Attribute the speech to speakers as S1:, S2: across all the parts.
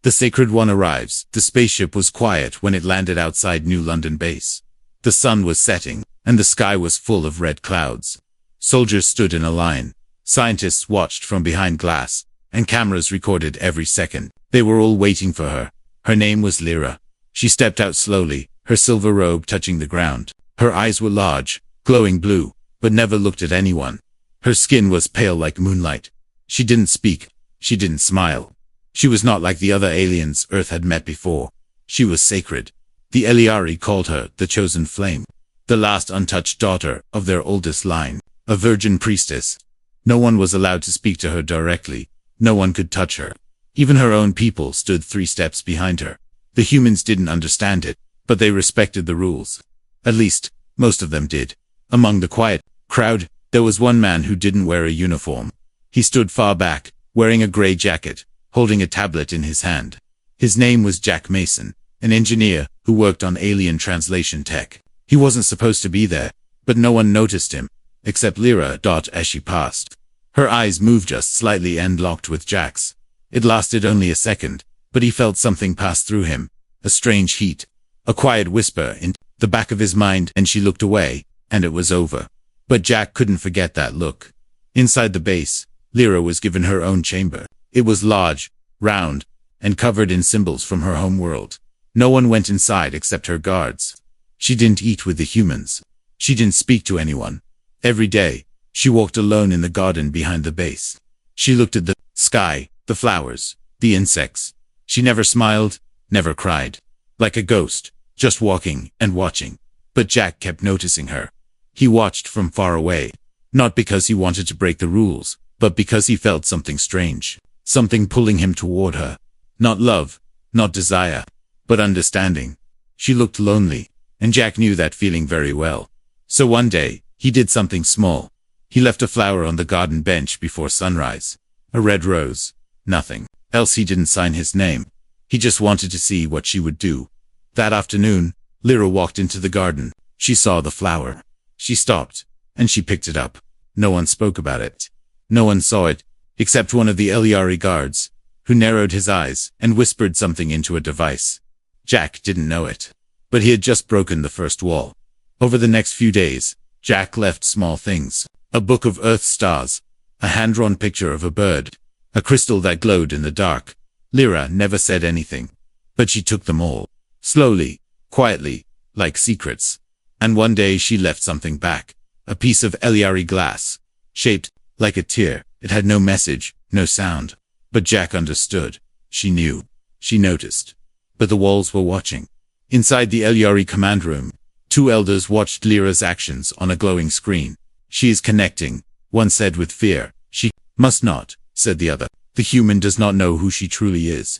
S1: The Sacred One arrives. The spaceship was quiet when it landed outside New London base. The sun was setting, and the sky was full of red clouds. Soldiers stood in a line. Scientists watched from behind glass, and cameras recorded every second. They were all waiting for her. Her name was Lyra. She stepped out slowly, her silver robe touching the ground. Her eyes were large, glowing blue, but never looked at anyone. Her skin was pale like moonlight. She didn't speak. She didn't smile. She was not like the other aliens Earth had met before. She was sacred. The Eliari called her the Chosen Flame, the last untouched daughter of their oldest line, a virgin priestess. No one was allowed to speak to her directly. No one could touch her. Even her own people stood 3 steps behind her. The humans didn't understand it, but they respected the rules. At least, most of them did. Among the quiet crowd, there was one man who didn't wear a uniform. He stood far back, wearing a gray jacket, holding a tablet in his hand. His name was Jack Mason, an engineer who worked on alien translation tech. He wasn't supposed to be there, but no one noticed him, except Lyra. As she passed, her eyes moved just slightly and locked with Jack's. It lasted only a second, but he felt something pass through him, a strange heat, a quiet whisper in the back of his mind, and she looked away, and it was over. But Jack couldn't forget that look. Inside the base, Lyra was given her own chamber. It was large, round, and covered in symbols from her home world. No one went inside except her guards. She didn't eat with the humans. She didn't speak to anyone. Every day, she walked alone in the garden behind the base. She looked at the sky, the flowers, the insects. She never smiled, never cried. Like a ghost, just walking and watching. But Jack kept noticing her. He watched from far away, not because he wanted to break the rules, but because he felt something strange. Something pulling him toward her. Not love, not desire, but understanding. She looked lonely, and Jack knew that feeling very well. So one day, he did something small. He left a flower on the garden bench before sunrise. A red rose. Nothing else. He didn't sign his name. He just wanted to see what she would do. That afternoon, Lyra walked into the garden. She saw the flower. She stopped, and she picked it up. No one spoke about it. No one saw it, except one of the Eliari guards, who narrowed his eyes and whispered something into a device. Jack didn't know it, but he had just broken the first wall. Over the next few days, Jack left small things: a book of Earth stars, a hand-drawn picture of a bird, a crystal that glowed in the dark. Lyra never said anything, but she took them all, slowly, quietly, like secrets. And one day she left something back, a piece of Eliari glass, shaped like a tear. It had no message, no sound. But Jack understood. She knew. She noticed. But the walls were watching. Inside the Eliari command room, 2 elders watched Lyra's actions on a glowing screen. She is connecting, one said with fear. She must not, said the other. The human does not know who she truly is.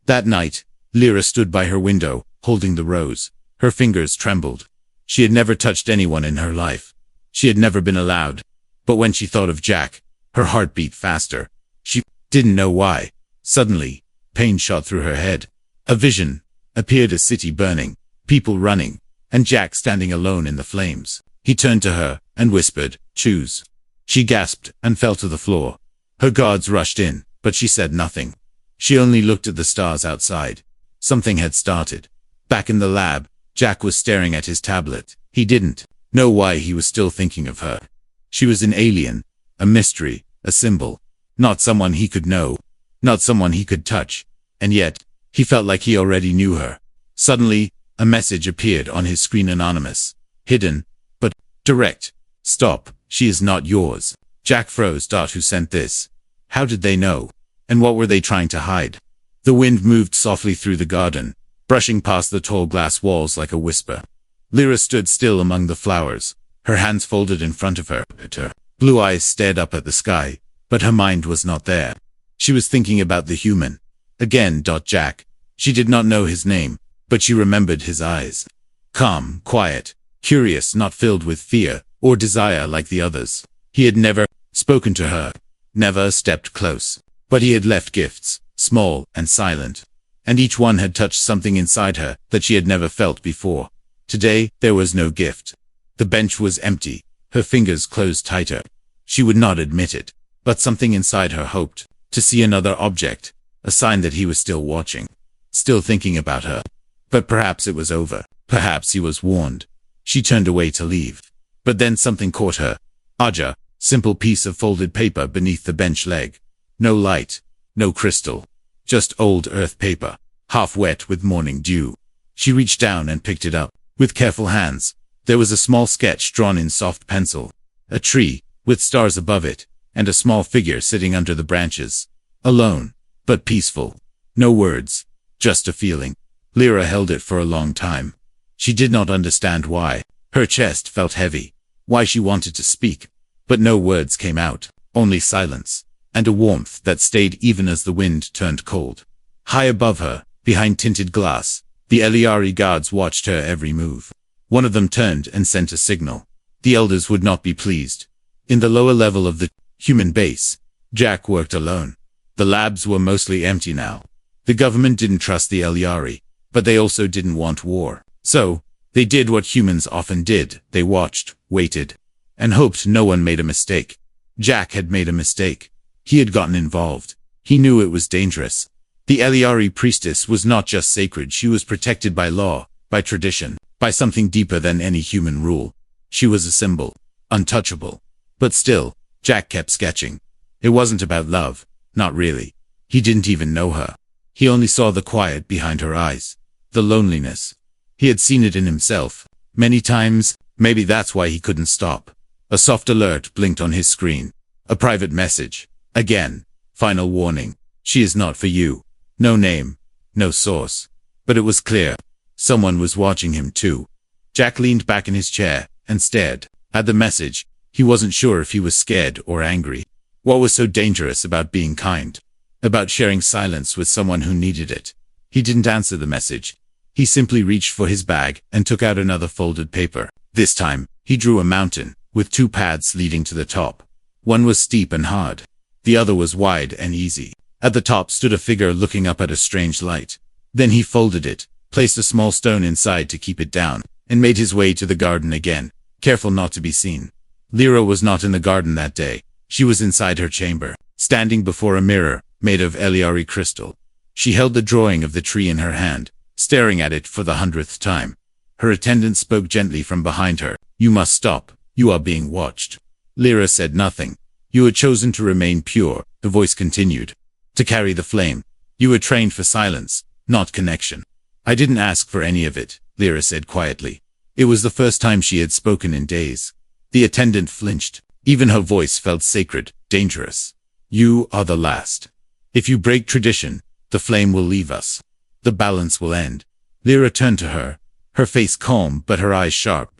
S1: That night, Lyra stood by her window, holding the rose. Her fingers trembled. She had never touched anyone in her life. She had never been allowed. But when she thought of Jack, her heart beat faster. She didn't know why. Suddenly, pain shot through her head. A vision appeared: a city burning, people running, and Jack standing alone in the flames. He turned to her and whispered, "Choose." She gasped and fell to the floor. Her guards rushed in, but she said nothing. She only looked at the stars outside. Something had started. Back in the lab, Jack was staring at his tablet. He didn't know why he was still thinking of her. She was an alien, a mystery, a symbol. Not someone he could know, not someone he could touch. And yet, he felt like he already knew her. Suddenly, a message appeared on his screen: anonymous, hidden, but direct. "Stop, she is not yours." Jack froze. Who sent this? How did they know? And what were they trying to hide? The wind moved softly through the garden, brushing past the tall glass walls like a whisper. Lyra stood still among the flowers, her hands folded in front of her. Her blue eyes stared up at the sky, but her mind was not there. She was thinking about the human. Again. Jack. She did not know his name, but she remembered his eyes. Calm, quiet, curious, not filled with fear or desire like the others. He had never spoken to her, never stepped close, but he had left gifts, small and silent, and each one had touched something inside her that she had never felt before. Today, there was no gift. The bench was empty, her fingers closed tighter. She would not admit it, but something inside her hoped to see another object, a sign that he was still watching, still thinking about her. But perhaps it was over. Perhaps he was warned. She turned away to leave. But then something caught her. Aja, simple piece of folded paper beneath the bench leg. No light, no crystal. Just old earth paper, half wet with morning dew. She reached down and picked it up. With careful hands, there was a small sketch drawn in soft pencil. A tree, with stars above it, and a small figure sitting under the branches. Alone, but peaceful. No words, just a feeling. Lyra held it for a long time. She did not understand why. Her chest felt heavy. Why she wanted to speak. But no words came out, only silence, and a warmth that stayed even as the wind turned cold. High above her, behind tinted glass, the Eliari guards watched her every move. One of them turned and sent a signal. The elders would not be pleased. In the lower level of the human base, Jack worked alone. The labs were mostly empty now. The government didn't trust the Eliari, but they also didn't want war. So, they did what humans often did. They watched, waited, and hoped no one made a mistake. Jack had made a mistake. He had gotten involved. He knew it was dangerous. The Eliari priestess was not just sacred, she was protected by law, by tradition, by something deeper than any human rule. She was a symbol, untouchable. But still, Jack kept sketching. It wasn't about love, not really. He didn't even know her. He only saw the quiet behind her eyes, the loneliness. He had seen it in himself, many times. Maybe that's why he couldn't stop. A soft alert blinked on his screen. A private message. Again. Final warning. She is not for you. No name. No source. But it was clear. Someone was watching him too. Jack leaned back in his chair and stared at the message. He wasn't sure if he was scared or angry. What was so dangerous about being kind? About sharing silence with someone who needed it? He didn't answer the message. He simply reached for his bag and took out another folded paper. This time, he drew a mountain, with two paths leading to the top. One was steep and hard. The other was wide and easy. At the top stood a figure looking up at a strange light. Then he folded it, placed a small stone inside to keep it down, and made his way to the garden again, careful not to be seen. Lyra was not in the garden that day. She was inside her chamber, standing before a mirror, made of Eliari crystal. She held the drawing of the tree in her hand, staring at it for the 100th time. Her attendant spoke gently from behind her. You must stop. You are being watched. Lyra said nothing. You had chosen to remain pure, the voice continued. To carry the flame. You were trained for silence, not connection. I didn't ask for any of it, Lyra said quietly. It was the first time she had spoken in days. The attendant flinched. Even her voice felt sacred, dangerous. You are the last. If you break tradition, the flame will leave us. The balance will end. Lyra turned to her, her face calm but her eyes sharp.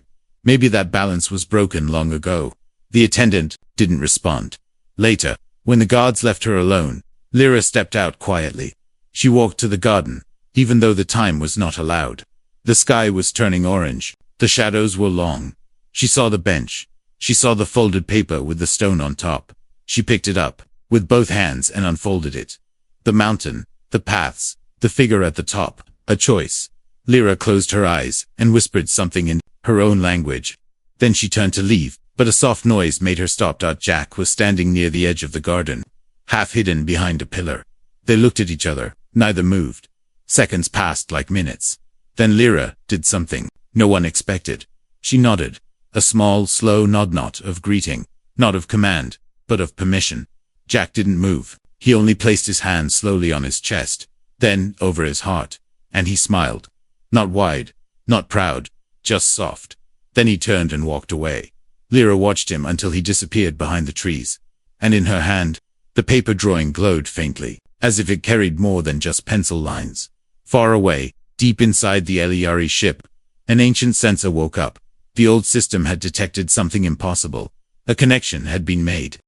S1: Maybe that balance was broken long ago. The attendant didn't respond. Later, when the guards left her alone, Lyra stepped out quietly. She walked to the garden, even though the time was not allowed. The sky was turning orange. The shadows were long. She saw the bench. She saw the folded paper with the stone on top. She picked it up, with both hands, and unfolded it. The mountain, the paths, the figure at the top, a choice. Lyra closed her eyes and whispered something in her own language. Then she turned to leave, but a soft noise made her stop. Jack was standing near the edge of the garden, half hidden behind a pillar. They looked at each other. Neither moved. Seconds passed like minutes. Then Lyra did something no one expected. She nodded. A small, slow nod, not of greeting, not of command, but of permission. Jack didn't move. He only placed his hand slowly on his chest, then over his heart, and he smiled. Not wide, not proud, just soft. Then he turned and walked away. Lyra watched him until he disappeared behind the trees. And in her hand, the paper drawing glowed faintly, as if it carried more than just pencil lines. Far away, deep inside the Eliari ship, an ancient sensor woke up. The old system had detected something impossible. A connection had been made.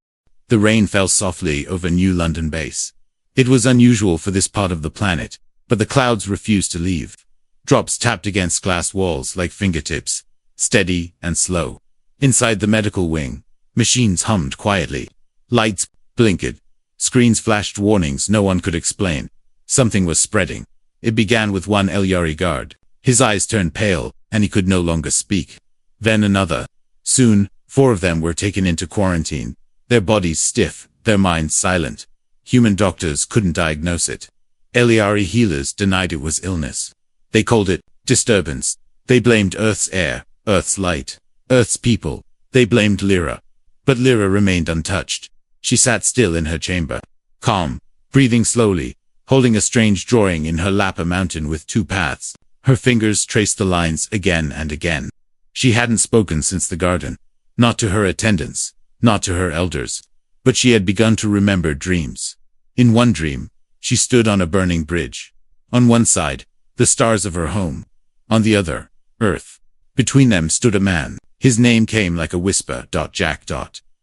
S1: The rain fell softly over New London base. It was unusual for this part of the planet, but the clouds refused to leave. Drops tapped against glass walls like fingertips, steady and slow. Inside the medical wing, machines hummed quietly. Lights blinked. Screens flashed warnings no one could explain. Something was spreading. It began with one Eliari guard. His eyes turned pale, and he could no longer speak. Then another. Soon, 4 of them were taken into quarantine, their bodies stiff, their minds silent. Human doctors couldn't diagnose it. Eliari healers denied it was illness. They called it disturbance. They blamed Earth's air, Earth's light, Earth's people. They blamed Lyra. But Lyra remained untouched. She sat still in her chamber, calm, breathing slowly, holding a strange drawing in her lap, a mountain with two paths. Her fingers traced the lines again and again. She hadn't spoken since the garden. Not to her attendants, not to her elders. But she had begun to remember dreams. In one dream, she stood on a burning bridge. On one side, the stars of her home. On the other, Earth. Between them stood a man. His name came like a whisper. Jack.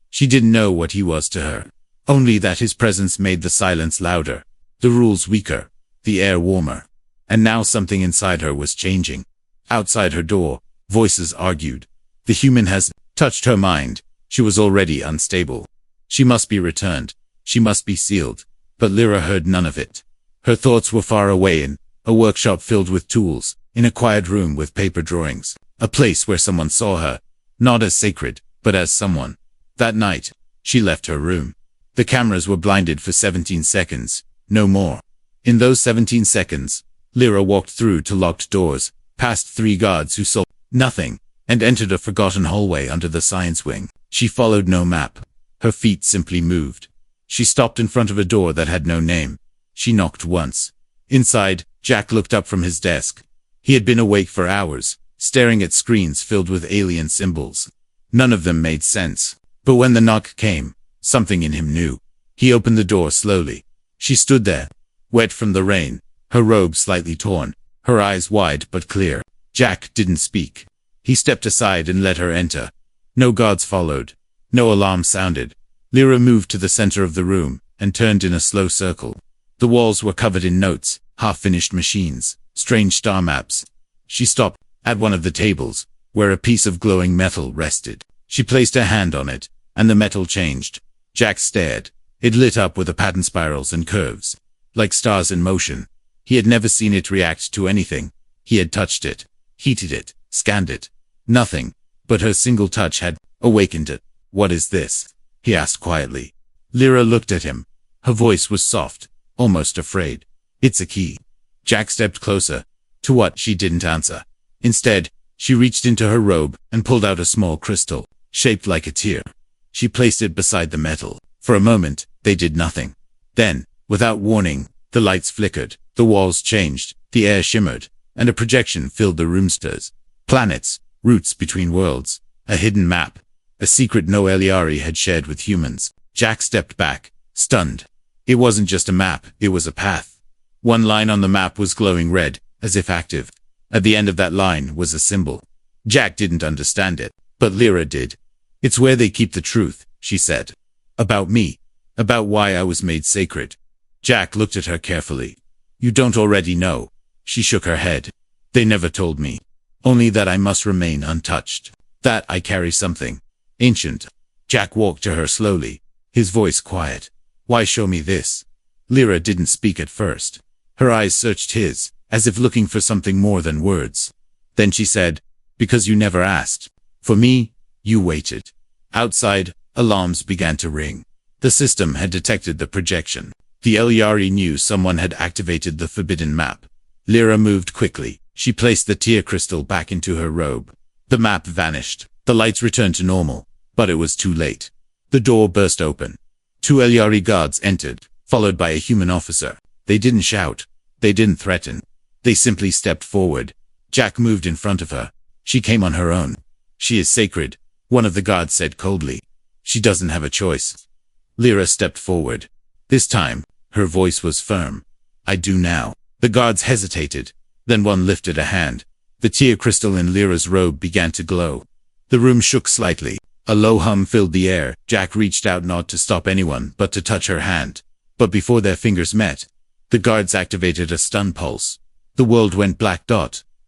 S1: She didn't know what he was to her. Only that his presence made the silence louder, the rules weaker, the air warmer. And now something inside her was changing. Outside her door, voices argued. The human has touched her mind. She was already unstable. She must be returned. She must be sealed. But Lyra heard none of it. Her thoughts were far away in a workshop filled with tools, in a quiet room with paper drawings, a place where someone saw her, not as sacred, but as someone. That night, she left her room. The cameras were blinded for 17 seconds, no more. In those 17 seconds, Lyra walked through to locked doors, past 3 guards who saw nothing, and entered a forgotten hallway under the science wing. She followed no map. Her feet simply moved. She stopped in front of a door that had no name. She knocked once. Inside, Jack looked up from his desk. He had been awake for hours, staring at screens filled with alien symbols. None of them made sense. But when the knock came, something in him knew. He opened the door slowly. She stood there, wet from the rain, her robe slightly torn, her eyes wide but clear. Jack didn't speak. He stepped aside and let her enter. No guards followed. No alarm sounded. Lyra moved to the center of the room and turned in a slow circle. The walls were covered in notes, half-finished machines, strange star maps. She stopped at one of the tables, where a piece of glowing metal rested. She placed her hand on it, and the metal changed. Jack stared. It lit up with a pattern, spirals and curves, like stars in motion. He had never seen it react to anything. He had touched it, heated it, scanned it. Nothing, but her single touch had awakened it. "What is this?" he asked quietly. Lyra looked at him. Her voice was soft, almost afraid. "It's a key." Jack stepped closer. To what? She didn't answer. Instead, she reached into her robe and pulled out a small crystal, shaped like a tear. She placed it beside the metal. For a moment, they did nothing. Then, without warning, the lights flickered, the walls changed, the air shimmered, and a projection filled the room. Stars, planets, routes between worlds, a hidden map, a secret no Eliari had shared with humans. Jack stepped back, stunned. It wasn't just a map, it was a path. One line on the map was glowing red, as if active. At the end of that line was a symbol. Jack didn't understand it, but Lyra did. "It's where they keep the truth," she said. "About me. About why I was made sacred." Jack looked at her carefully. "You don't already know." She shook her head. "They never told me. Only that I must remain untouched. That I carry something ancient." Jack walked to her slowly, his voice quiet. "Why show me this?" Lyra didn't speak at first. Her eyes searched his, as if looking for something more than words. Then she said, "Because you never asked. For me, you waited." Outside, alarms began to ring. The system had detected the projection. The Eliari knew someone had activated the forbidden map. Lyra moved quickly. She placed the tear crystal back into her robe. The map vanished. The lights returned to normal, but it was too late. The door burst open. 2 Eliari guards entered, followed by a human officer. They didn't shout. They didn't threaten. They simply stepped forward. Jack moved in front of her. She came on her own. "She is sacred," one of the guards said coldly. "She doesn't have a choice." Lyra stepped forward. This time, her voice was firm. "I do now." The guards hesitated. Then one lifted a hand. The tear crystal in Lyra's robe began to glow. The room shook slightly. A low hum filled the air. Jack reached out, not to stop anyone, but to touch her hand. But before their fingers met, the guards activated a stun pulse. The world went black.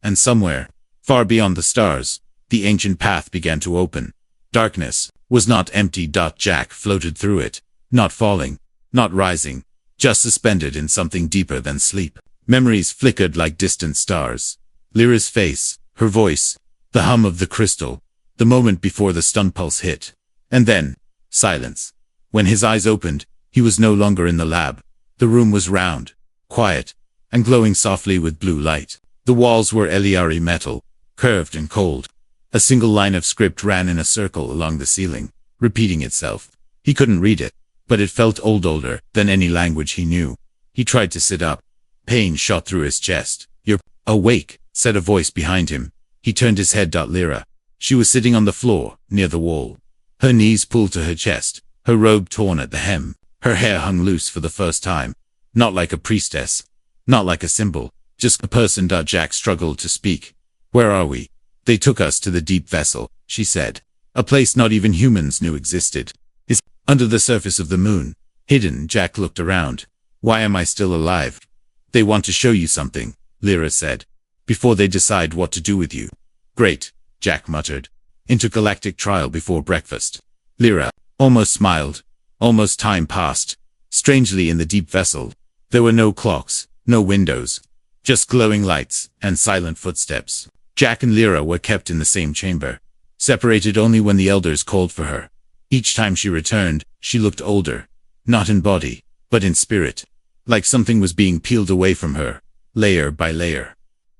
S1: And somewhere, far beyond the stars, the ancient path began to open. Darkness was not empty. Jack floated through it, not falling, not rising, just suspended in something deeper than sleep. Memories flickered like distant stars. Lyra's face, her voice, the hum of the crystal, the moment before the stun pulse hit. And then, silence. When his eyes opened, He was no longer in the lab. The room was round, quiet, and glowing softly with blue light. The walls were Eliari metal, curved and cold. A single line of script ran in a circle along the ceiling, repeating itself. He couldn't read it, but it felt older than any language he knew. He tried to sit up. Pain shot through his chest. "You're awake," said a voice behind him. He turned his head. Lyra. She was sitting on the floor, near the wall. Her knees pulled to her chest, her robe torn at the hem. Her hair hung loose for the first time. Not like a priestess. Not like a symbol. Just a person. Jack struggled to speak. "Where are we?" "They took us to the deep vessel," she said. "A place not even humans knew existed. It's under the surface of the moon. Hidden." Jack looked around. "Why am I still alive?" "They want to show you something," Lyra said, "before they decide what to do with you." "Great," Jack muttered. "Intergalactic trial before breakfast." Lyra almost smiled. Almost time passed. Strangely in the deep vessel. There were no clocks, no windows. Just glowing lights and silent footsteps. Jack and Lyra were kept in the same chamber, separated only when the elders called for her. Each time she returned, she looked older. Not in body, but in spirit. Like something was being peeled away from her, layer by layer.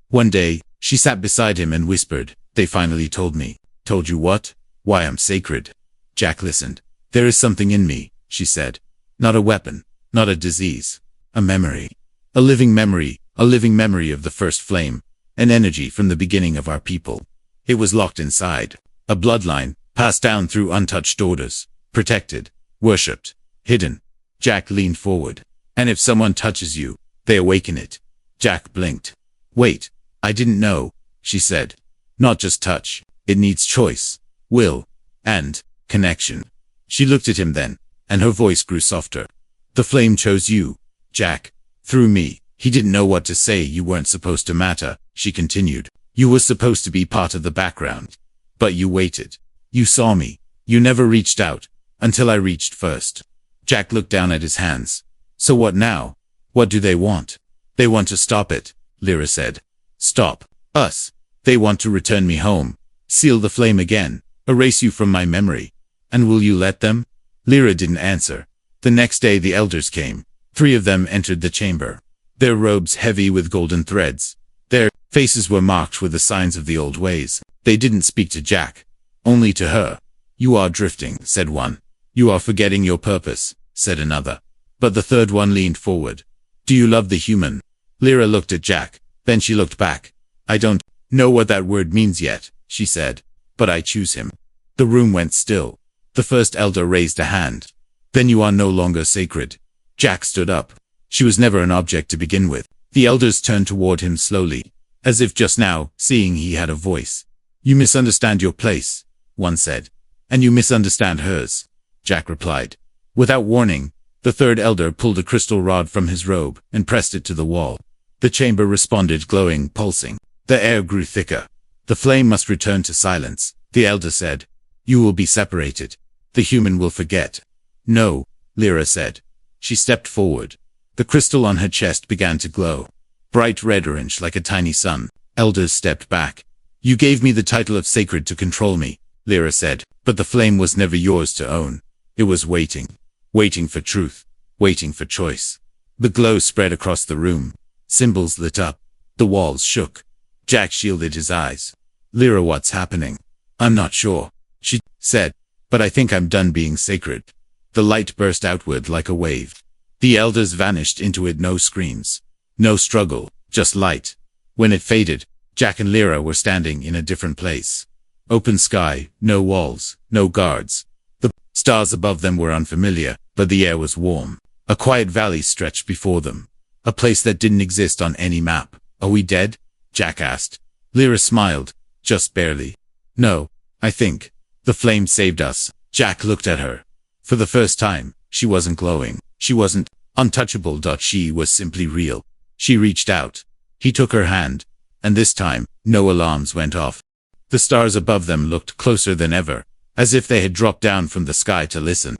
S1: One day, she sat beside him and whispered, "They finally told me." "Told you what?" "Why I'm sacred." Jack listened. "There is something in me," she said. "Not a weapon, not a disease. A memory. A living memory of the first flame. An energy from the beginning of our people. It was locked inside. A bloodline, passed down through untouched orders. Protected, worshipped, hidden." Jack leaned forward. "And if someone touches you, they awaken it." Jack blinked. "Wait, I didn't know," she said. "Not just touch. It needs choice, will, and connection." She looked at him then, and her voice grew softer. "The flame chose you, Jack. Through me." He didn't know what to say. "You weren't supposed to matter," she continued. "You were supposed to be part of the background. But you waited. You saw me. You never reached out, until I reached first." Jack looked down at his hands. "So what now? What do they want?" "They want to stop it," Lyra said. "Stop us. They want to return me home. Seal the flame again. Erase you from my memory. And will you let them?" Lyra didn't answer. The next day the elders came. 3 of them entered the chamber. Their robes heavy with golden threads. Their faces were marked with the signs of the old ways. They didn't speak to Jack. Only to her. "You are drifting," said one. "You are forgetting your purpose," said another. But the third one leaned forward. "Do you love the human?" Lyra looked at Jack. Then she looked back. "I don't know what that word means yet," she said. "But I choose him." The room went still. The first elder raised a hand. "Then you are no longer sacred." Jack stood up. She was never an object to begin with. The elders turned toward him slowly, as if just now, seeing he had a voice. "You misunderstand your place," one said. "And you misunderstand hers," Jack replied. Without warning, the third elder pulled a crystal rod from his robe and pressed it to the wall. The chamber responded, glowing, pulsing. The air grew thicker. "The flame must return to silence," the elder said. "You will be separated. The human will forget." "No," Lyra said. She stepped forward. The crystal on her chest began to glow. Bright red-orange like a tiny sun. Elders stepped back. "You gave me the title of sacred to control me," Lyra said, "but the flame was never yours to own. It was waiting. Waiting for truth. Waiting for choice." The glow spread across the room. Symbols lit up. The walls shook. Jack shielded his eyes. "Lyra, what's happening?" "I'm not sure," she said, "but I think I'm done being sacred." The light burst outward like a wave. The elders vanished into it. No screams. No struggle. Just light. When it faded, Jack and Lyra were standing in a different place. Open sky, no walls, no guards. The stars above them were unfamiliar, but the air was warm. A quiet valley stretched before them. A place that didn't exist on any map. "Are we dead?" Jack asked. Lyra smiled. "Just barely." "No, I think. The flame saved us." Jack looked at her. For the first time, she wasn't glowing. She wasn't untouchable. She was simply real. She reached out. He took her hand. And this time, no alarms went off. The stars above them looked closer than ever, as if they had dropped down from the sky to listen.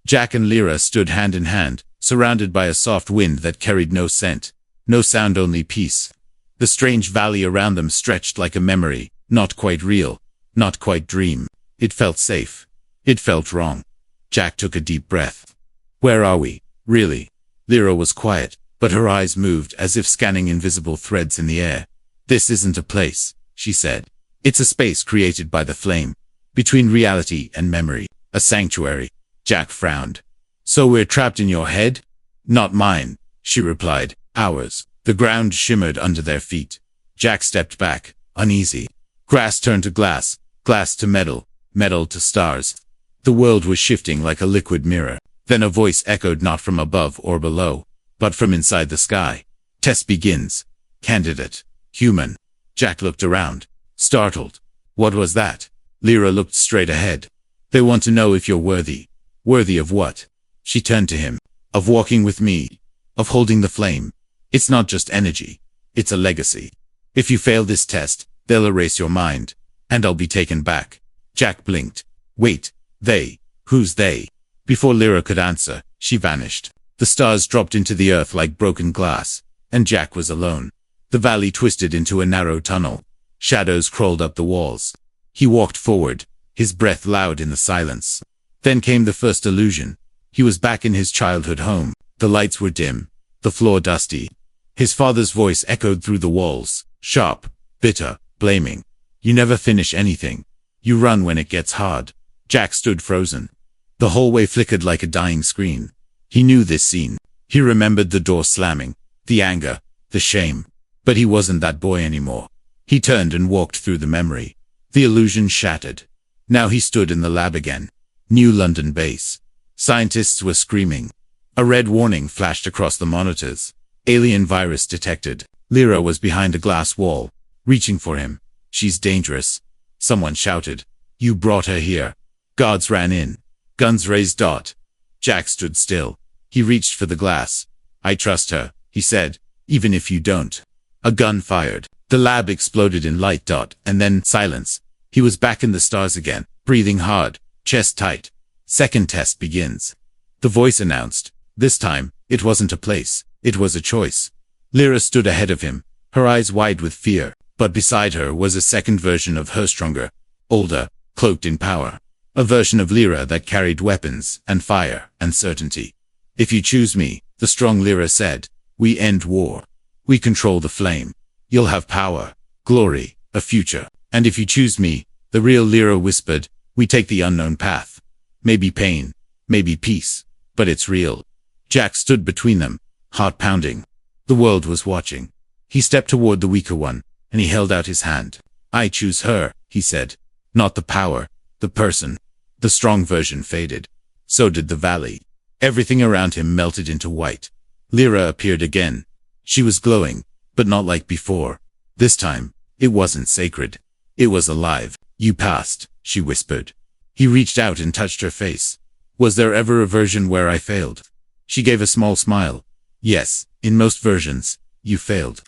S1: Jack and Lyra stood hand in hand, surrounded by a soft wind that carried no scent, no sound, only peace. The strange valley around them stretched like a memory, not quite real, not quite dream. It felt safe. It felt wrong. Jack took a deep breath. "Where are we?" Really? Lyra was quiet, but her eyes moved as if scanning invisible threads in the air. This isn't a place, she said. It's a space created by the flame. Between reality and memory. A sanctuary. Jack frowned. So we're trapped in your head? Not mine, she replied. Ours. The ground shimmered under their feet. Jack stepped back, uneasy. Grass turned to glass, glass to metal, metal to stars. The world was shifting like a liquid mirror. Then a voice echoed not from above or below, but from inside the sky. Test begins. Candidate. Human. Jack looked around, startled. What was that? Lyra looked straight ahead. They want to know if you're worthy. Worthy of what? She turned to him. Of walking with me. Of holding the flame. It's not just energy. It's a legacy. If you fail this test, they'll erase your mind. And I'll be taken back. Jack blinked. Wait. They. Who's they? Before Lyra could answer, she vanished. The stars dropped into the earth like broken glass. And Jack was alone. The valley twisted into a narrow tunnel. Shadows crawled up the walls. He walked forward, his breath loud in the silence. Then came the first illusion. He was back in his childhood home. The lights were dim, the floor dusty. His father's voice echoed through the walls, sharp, bitter, blaming. You never finish anything. You run when it gets hard. Jack stood frozen. The hallway flickered like a dying screen. He knew this scene. He remembered the door slamming, the anger, the shame. But he wasn't that boy anymore. He turned and walked through the memory. The illusion shattered. Now he stood in the lab again. New London base. Scientists were screaming. A red warning flashed across the monitors. Alien virus detected. Lyra was behind a glass wall, reaching for him. She's dangerous. Someone shouted. You brought her here. Guards ran in. Guns raised. Jack stood still. He reached for the glass. I trust her, he said, even if you don't. A gun fired. The lab exploded in light. And then silence. He was back in the stars again, breathing hard, chest tight. Second test begins. The voice announced. This time, it wasn't a place. It was a choice. Lyra stood ahead of him, her eyes wide with fear, but beside her was a second version of her, stronger, older, cloaked in power. A version of Lyra that carried weapons and fire and certainty. If you choose me, the strong Lyra said, we end war. We control the flame. You'll have power, glory, a future. And if you choose me, the real Lyra whispered, we take the unknown path. Maybe pain, maybe peace, but it's real. Jack stood between them, heart pounding. The world was watching. He stepped toward the weaker one, and he held out his hand. I choose her, he said. Not the power, the person. The strong version faded. So did the valley. Everything around him melted into white. Lyra appeared again. She was glowing, but not like before. This time, it wasn't sacred. It was alive. You passed, she whispered. He reached out and touched her face. Was there ever a version where I failed? She gave a small smile. Yes, in most versions, you failed.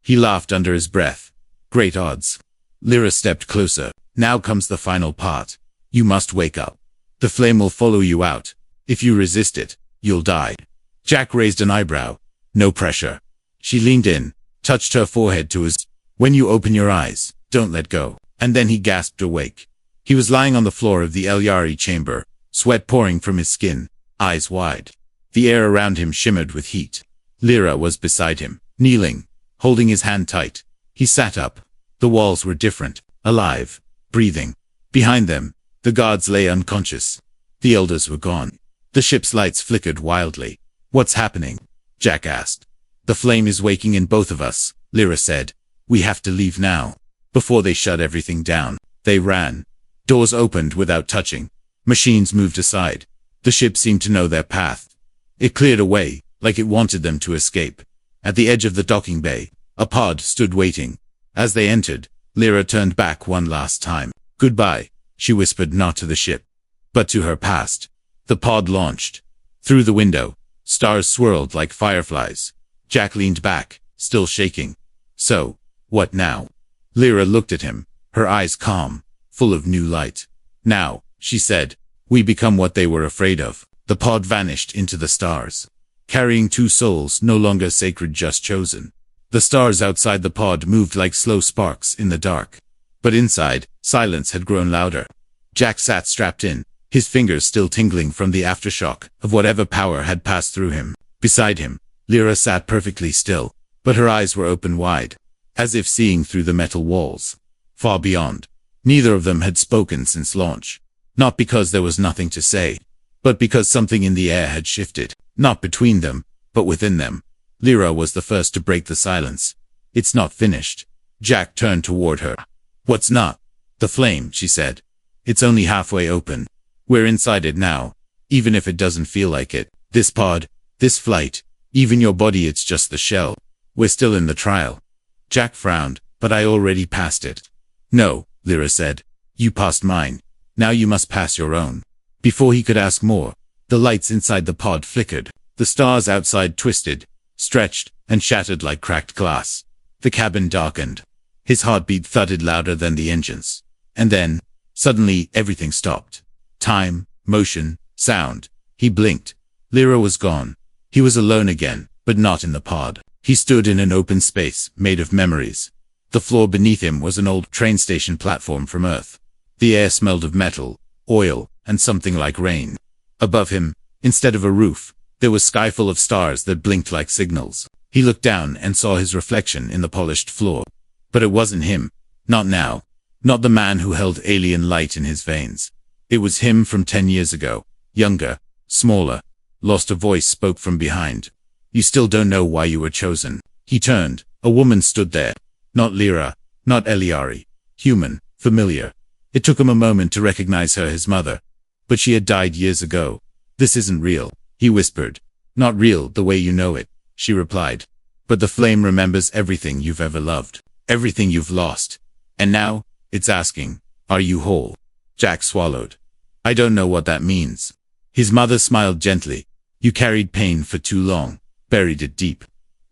S1: He laughed under his breath. Great odds. Lyra stepped closer. Now comes the final part. You must wake up. The flame will follow you out. If you resist it, you'll die. Jack raised an eyebrow. No pressure. She leaned in, touched her forehead to his. When you open your eyes, don't let go. And then he gasped awake. He was lying on the floor of the Elyari chamber, sweat pouring from his skin, eyes wide. The air around him shimmered with heat. Lyra was beside him, kneeling, holding his hand tight. He sat up. The walls were different, alive, breathing. Behind them, the guards lay unconscious. The elders were gone. The ship's lights flickered wildly. What's happening? Jack asked. The flame is waking in both of us, Lyra said. We have to leave now. Before they shut everything down, they ran. Doors opened without touching. Machines moved aside. The ship seemed to know their path. It cleared away, like it wanted them to escape. At the edge of the docking bay, a pod stood waiting. As they entered, Lyra turned back one last time. Goodbye, she whispered, not to the ship, but to her past. The pod launched. Through the window, stars swirled like fireflies. Jack leaned back, still shaking. So, what now? Lyra looked at him, her eyes calm, full of new light. Now, she said, we become what they were afraid of. The pod vanished into the stars, carrying two souls no longer sacred, just chosen. The stars outside the pod moved like slow sparks in the dark. But inside, silence had grown louder. Jack sat strapped in, his fingers still tingling from the aftershock of whatever power had passed through him. Beside him, Lyra sat perfectly still, but her eyes were open wide, as if seeing through the metal walls. Far beyond. Neither of them had spoken since launch. Not because there was nothing to say, but because something in the air had shifted, not between them, but within them. Lyra was the first to break the silence. "It's not finished." Jack turned toward her. "What's not?" "The flame," she said. "It's only halfway open. We're inside it now, even if it doesn't feel like it. This pod, this flight, even your body, it's just the shell. We're still in the trial." Jack frowned. "But I already passed it." "No," Lyra said. "You passed mine. Now you must pass your own." Before he could ask more, the lights inside the pod flickered. The stars outside twisted, stretched, and shattered like cracked glass. The cabin darkened. His heartbeat thudded louder than the engines. And then, suddenly, everything stopped. Time, motion, sound. He blinked. Lyra was gone. He was alone again, but not in the pod. He stood in an open space, made of memories. The floor beneath him was an old train station platform from Earth. The air smelled of metal, oil, and something like rain. Above him, instead of a roof, there was sky full of stars that blinked like signals. He looked down and saw his reflection in the polished floor. But it wasn't him. Not now. Not the man who held alien light in his veins. It was him from 10 years ago. Younger, smaller, lost. A voice spoke from behind. "You still don't know why you were chosen." He turned. A woman stood there. Not Lyra, not Eliari. Human, familiar. It took him a moment to recognize her, his mother. But she had died years ago. "This isn't real," he whispered. "Not real the way you know it," she replied. "But the flame remembers everything you've ever loved, everything you've lost. And now, it's asking, are you whole?" Jack swallowed. "I don't know what that means." His mother smiled gently. "You carried pain for too long, buried it deep.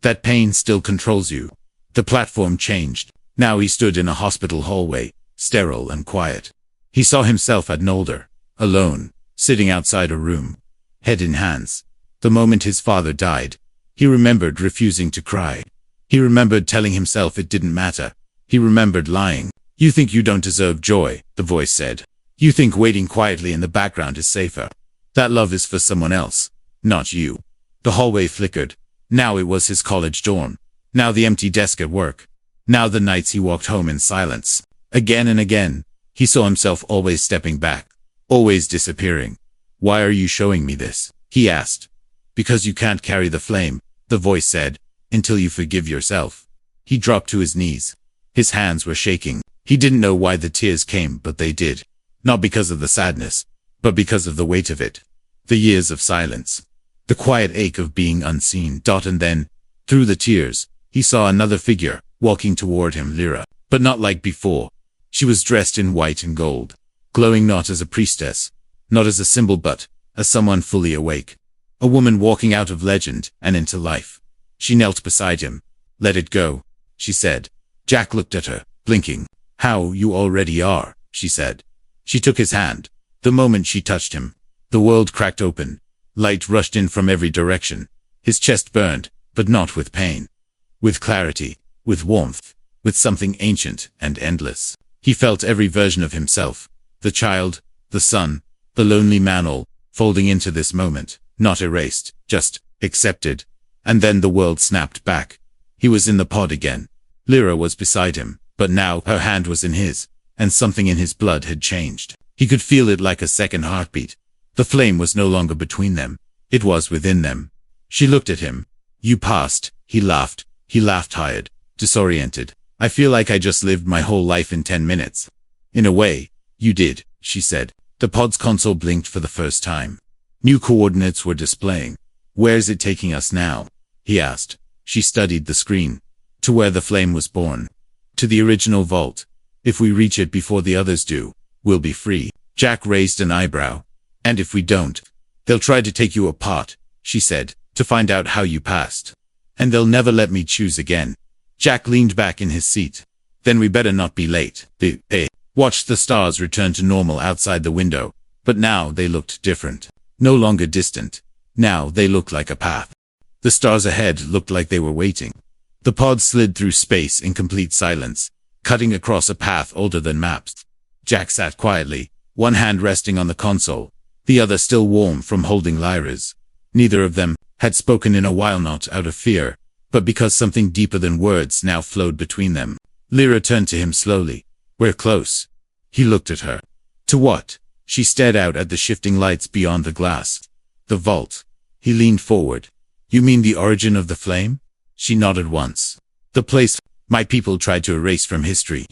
S1: That pain still controls you." The platform changed. Now he stood in a hospital hallway, sterile and quiet. He saw himself at Nolder, alone, sitting outside a room, head in hands. The moment his father died, he remembered refusing to cry. He remembered telling himself it didn't matter. He remembered lying. "You think you don't deserve joy," the voice said. "You think waiting quietly in the background is safer. That love is for someone else, not you." The hallway flickered. Now it was his college dorm. Now the empty desk at work. Now the nights he walked home in silence. Again and again, he saw himself always stepping back, always disappearing. "Why are you showing me this?" he asked. "Because you can't carry the flame," the voice said, "until you forgive yourself." He dropped to his knees. His hands were shaking. He didn't know why the tears came, but they did. Not because of the sadness, but because of the weight of it. The years of silence. The quiet ache of being unseen. And then, through the tears, he saw another figure, walking toward him, Lyra. But not like before. She was dressed in white and gold, glowing not as a priestess, not as a symbol but as someone fully awake. A woman walking out of legend and into life. She knelt beside him. "Let it go," she said. Jack looked at her, blinking. "How you already are," she said. She took his hand. The moment she touched him, the world cracked open. Light rushed in from every direction. His chest burned, but not with pain. With clarity, with warmth, with something ancient and endless. He felt every version of himself. The child, the son, the lonely man, all folding into this moment, not erased, just accepted. And then the world snapped back. He was in the pod again. Lyra was beside him, but now her hand was in his, and something in his blood had changed. He could feel it like a second heartbeat. The flame was no longer between them. It was within them. She looked at him. "You passed," he laughed. He laughed tired, disoriented. "I feel like I just lived my whole life in 10 minutes. "In a way, you did," she said. The pod's console blinked for the first time. New coordinates were displaying. "Where is it taking us now?" he asked. She studied the screen. "To where the flame was born. To the original vault. If we reach it before the others do, we'll be free." Jack raised an eyebrow. "And if we don't, they'll try to take you apart," she said, "to find out how you passed. And they'll never let me choose again." Jack leaned back in his seat. "Then we better not be late." They watched the stars return to normal outside the window, but now they looked different. No longer distant. Now they looked like a path. The stars ahead looked like they were waiting. The pod slid through space in complete silence, cutting across a path older than maps. Jack sat quietly, one hand resting on the console, the other still warm from holding Lyra's. Neither of them had spoken in a while, not out of fear, but because something deeper than words now flowed between them. Lyra turned to him slowly. "We're close." He looked at her. "To what?" She stared out at the shifting lights beyond the glass. "The vault." He leaned forward. "You mean the origin of the flame?" She nodded once. "The place my people tried to erase from history.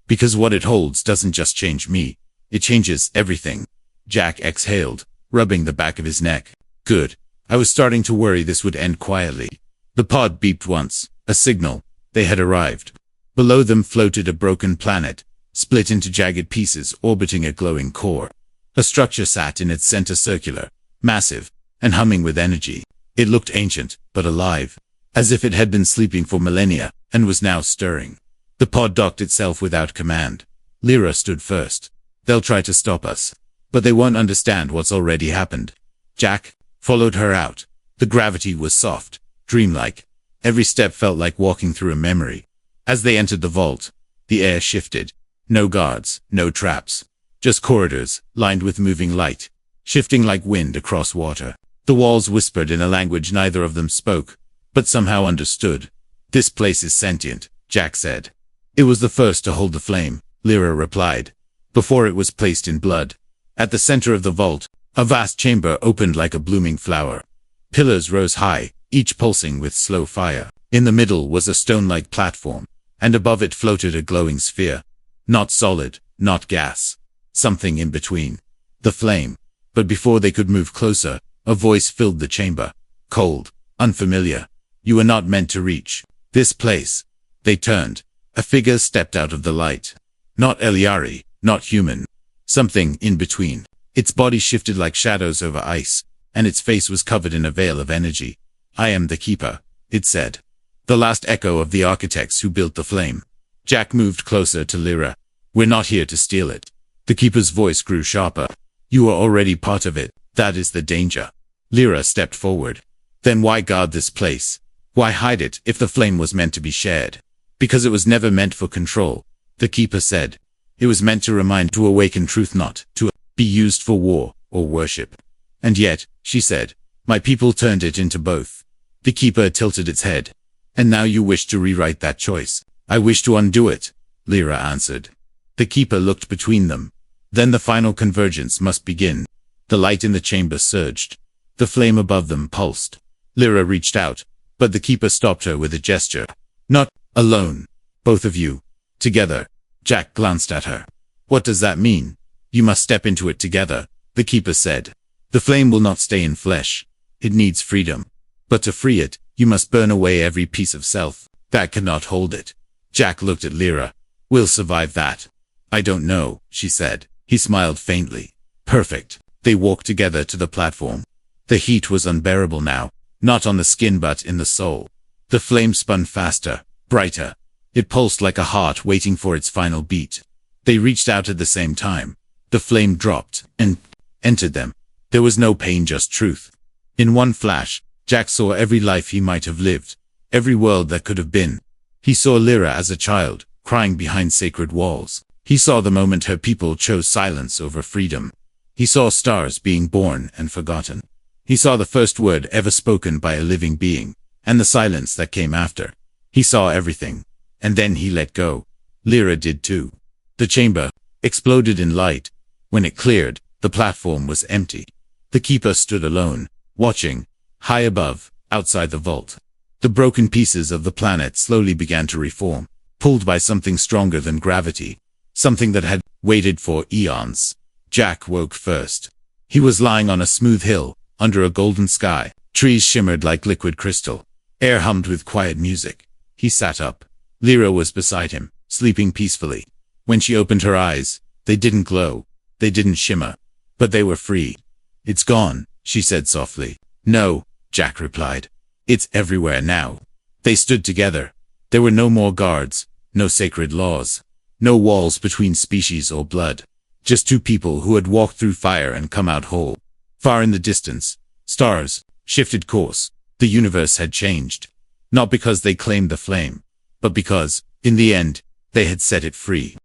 S1: Because what it holds doesn't just change me. It changes everything." Jack exhaled, rubbing the back of his neck. "Good. I was starting to worry this would end quietly." The pod beeped once, a signal. They had arrived. Below them floated a broken planet, split into jagged pieces orbiting a glowing core. A structure sat in its center, circular, massive, and humming with energy. It looked ancient, but alive, as if it had been sleeping for millennia, and was now stirring. The pod docked itself without command. Lyra stood first. "They'll try to stop us, but they won't understand what's already happened." Jack followed her out. The gravity was soft, dreamlike. Every step felt like walking through a memory. As they entered the vault, the air shifted. No guards, no traps. Just corridors, lined with moving light, shifting like wind across water. The walls whispered in a language neither of them spoke, but somehow understood. "This place is sentient," Jack said. "It was the first to hold the flame," Lyra replied, "before it was placed in blood." At the center of the vault, a vast chamber opened like a blooming flower. Pillars rose high, each pulsing with slow fire. In the middle was a stone-like platform, and above it floated a glowing sphere. Not solid, not gas. Something in between. The flame. But before they could move closer, a voice filled the chamber. Cold, unfamiliar. "You were not meant to reach this place." They turned. A figure stepped out of the light. Not Eliari, not human. Something in between. Its body shifted like shadows over ice, and its face was covered in a veil of energy. "I am the Keeper," it said. "The last echo of the architects who built the flame." Jack moved closer to Lyra. "We're not here to steal it." The Keeper's voice grew sharper. "You are already part of it. That is the danger." Lyra stepped forward. "Then why guard this place? Why hide it if the flame was meant to be shared?" "Because it was never meant for control," the Keeper said. "It was meant to remind, to awaken truth, not to be used for war or worship." "And yet," she said, "my people turned it into both." The Keeper tilted its head. "And now you wish to rewrite that choice." "I wish to undo it," Lyra answered. The Keeper looked between them. "Then the final convergence must begin." The light in the chamber surged. The flame above them pulsed. Lyra reached out, but the Keeper stopped her with a gesture. "Not alone. Both of you. Together." Jack glanced at her. "What does that mean?" "You must step into it together," the Keeper said. "The flame will not stay in flesh. It needs freedom. But to free it, you must burn away every piece of self that cannot hold it." Jack looked at Lyra. "We'll survive that." "I don't know," she said. He smiled faintly. "Perfect." They walked together to the platform. The heat was unbearable now, not on the skin but in the soul. The flame spun faster, brighter. It pulsed like a heart waiting for its final beat. They reached out at the same time. The flame dropped and entered them. There was no pain, just truth. In one flash, Jack saw every life he might have lived, every world that could have been. He saw Lyra as a child, crying behind sacred walls. He saw the moment her people chose silence over freedom. He saw stars being born and forgotten. He saw the first word ever spoken by a living being, and the silence that came after. He saw everything. And then he let go. Lyra did too. The chamber exploded in light. When it cleared, the platform was empty. The Keeper stood alone, watching, high above, outside the vault. The broken pieces of the planet slowly began to reform, pulled by something stronger than gravity, something that had waited for eons. Jack woke first. He was lying on a smooth hill, under a golden sky. Trees shimmered like liquid crystal. Air hummed with quiet music. He sat up. Lyra was beside him, sleeping peacefully. When she opened her eyes, they didn't glow. They didn't shimmer. But they were free. "It's gone," she said softly. "No," Jack replied. "It's everywhere now." They stood together. There were no more guards, no sacred laws, no walls between species or blood. Just two people who had walked through fire and come out whole. Far in the distance, stars shifted course. The universe had changed. Not because they claimed the flame, but because, in the end, they had set it free.